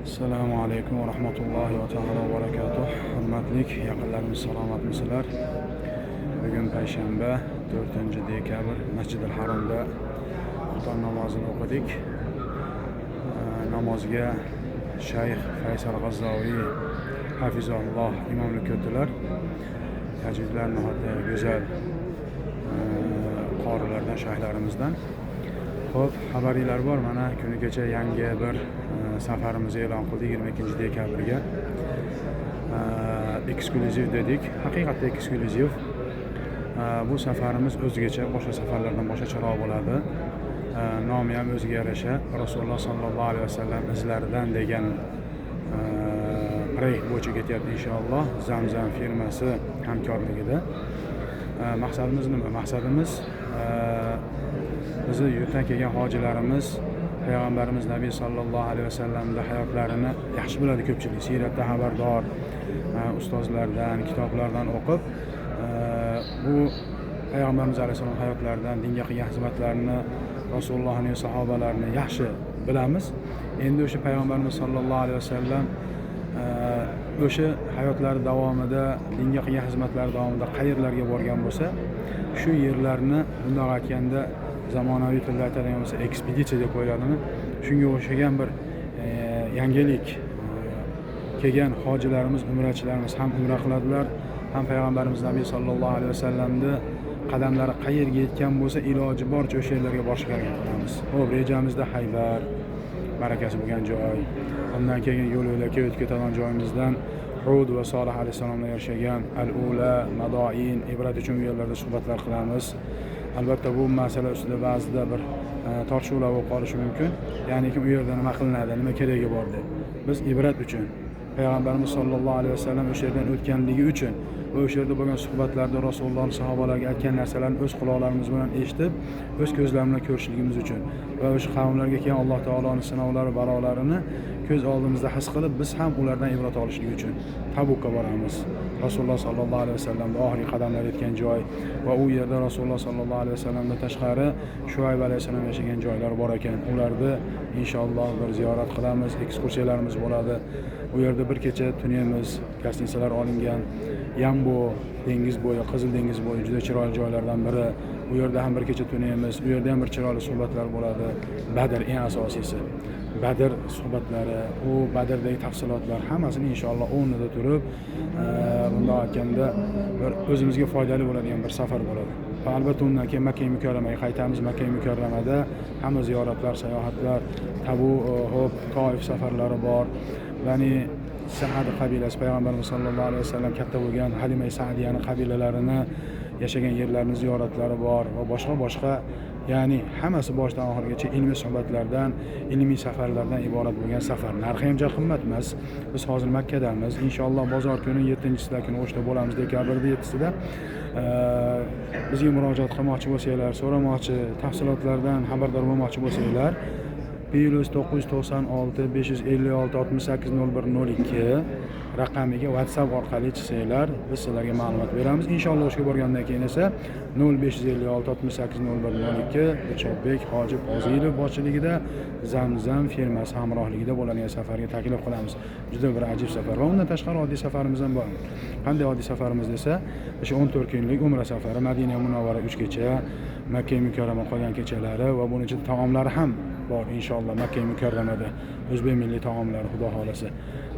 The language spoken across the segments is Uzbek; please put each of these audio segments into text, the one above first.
Assalomu alaykum va rahmatullohi va taolo va barakatuh. Hurmatli yaqinlarimiz, salomatmisizlar? Bugun payshanba 4-dekabr Masjidil Haromda xufton namozini o'qidik. Namozga Shayx Faysal G'azzoviy hafizahulloh imomlik qildilar. Tajvidlar nihoyatda go'zal qorilardan, shayxlarimizdan. Xo'p, xabaringlar bor. Mana kunigacha yangi bir safarimizni e'lon qildik 22-dekabrga. Eksklyuziv dedik. Haqiqatda eksklyuziv. Bu safarimiz o'zgacha, boshqa safarlardan boshqacharoq bo'ladi. Nomi ham o'ziga yarasha Rasululloh sallallohu alayhi vasallam izlaridan degan proyekt bo'yicha ketyapti inshaalloh. Zamzam firmasi hamkorligida. Maqsadimiz nima? Maqsadimiz bizni yurtdan kelgan hojilarimiz Payg'ambarimiz Nabiy sallallohu alayhi vasallamning hayotlarini yaxshi biladi ko'pchilik. Siyratda xabardor, ustozlardan, kitoblardan o'qib, bu Payg'ambarimiz alayhisalom hayotlaridan, dinga qilgan xizmatlarini, Rasulullohning sahobalarini yaxshi bilamiz. Endi o'sha Payg'ambarimiz sallallohu alayhi vasallam o'sha hayotlari davomida, dinga qilgan xizmatlari davomida qayerlarga borgan bo'lsa, shu yerlarni bundoq aytganda zamonaviy tilda aytadigan bo'lsa ekspeditsiya deb qo'yiladimi? Shunga o'xshagan bir yangilik kelgan hojilarimiz, umrachilarimiz ham umra qiladilar, ham Payg'ambarimiz Nabiy sallallohu alayhi vasallamni qadamlari qayerga yetgan bo'lsa, iloji boricha o'sha yerlarga borishga harakat qilamiz. Xo'p, rejamizda Haybar barakasi bo'lgan joy, undan keyin yo'l-yo'lakay o'tib ketadigan joyimizdan Hud va Solih alayhisalomlar yashagan Al-Ula, Madoin, ibrat uchun u yerlarda suhbatlar qilamiz. Albatta bu masala ustida ba'zida bir tortishuvlar bo'lib qolishi mumkin. Ya'niki u yerda nima qilinadi, nima keragi bor deb. Biz ibrat uchun, Payg'ambarimiz sollallohu alayhi vasallam o'sha yerdan o'tganligi uchun va o'sha yerda bo'lgan suhbatlarda Rasululloh sahobalarga aytgan narsalarni o'z quloqlarimiz bilan eshitib, o'z ko'zlarimiz bilan ko'rishligimiz uchun va o'sha qavmlarga kelgan Alloh taoloning sinovlari, balolarini ko'z oldimizda his qilib, biz ham ulardan ibrat olishlik uchun Tabukka boramiz. Rasululloh sallallohu alayhi vasallamning oxirgi qadamlar etgan joy va u yerda Rasululloh sallallohu alayhi vasallamdan tashqari Shuayb alayhisalom yashagan joylar bor ekan. Ularni inshaalloh bir ziyorat qilamiz, ekskursiyalarimiz bo'ladi. U yerda bir kecha tunaymiz, gastinisalar olingan. Yambo dengiz bo'yi, Qizil dengiz bo'yi juda chiroyli joylardan biri. U yerda ham bir kecha tunaymiz. U yerda ham bir chiroyli suhbatlar bo'ladi. Badr eng asosiysi. Badr suhbatlari, u Badrdagi tafsilotlar hammasini inshaalloh o'rnida turib, bunday aytganda bir o'zimizga foydali bo'ladigan bir safar bo'ladi. Va albatta undan keyin Makka mukarramaga qaytamiz. Makka mukarramada hamma ziyoratlar, sayohatlar, Hop, Toif safarlari bor. Ya'ni Sa'd qabilasi Payg'ambarimiz sollallohu alayhi vasallam katta bo'lgan Halima Sa'diyani qabilalarini yashagan yerlarini ziyoratlari bor va boshqa ya'ni hammasi boshdan oxirigacha ilmiy suhbatlardan, ilmiy safarlardan iborat bo'lgan safar. Narxi ham juda qimmat emas. Biz hozir Makkadamiz. Inshaalloh bozor kuni 7-sida kuni O'shda bo'lamiz, dekabrning 7-sida. Bizga murojaat qilmoqchi bo'lsanglar, so'ramoqchi, tafsilotlardan xabardor bo'lmoqchi bo'lsanglar, +996 556 68 01 02 raqamiga WhatsApp orqali chizsanglar, biz sizlarga ma'lumot beramiz. Inshaalloh o'shga borgandan keyin esa 0556 68 01 02 Dilshodbek Hoji Pozilov boshchiligida Zamzam firmasi hamrohligida bo'ladigan safarga taklif qilamiz. Juda bir ajib safar. Va undan tashqari oddiy safarimiz ham bor. Qanday oddiy safarimiz desa, o'sha 14 kunlik umra safari, Madina Munavvara 3 kecha, Makka mukarrama qolgan kechalari va buning ichida taomlari ham bor inshaalloh. Makka mukarramada o'zbek milliy taomlari, xudo xolasa.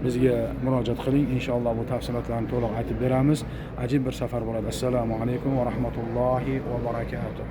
Bizga murojaat qiling, inshaalloh bu tafsilotlarni to'liq aytib beramiz. Ajib bir safar bo'ladi. Assalomu alaykum va rahmatullohi va barakatuh.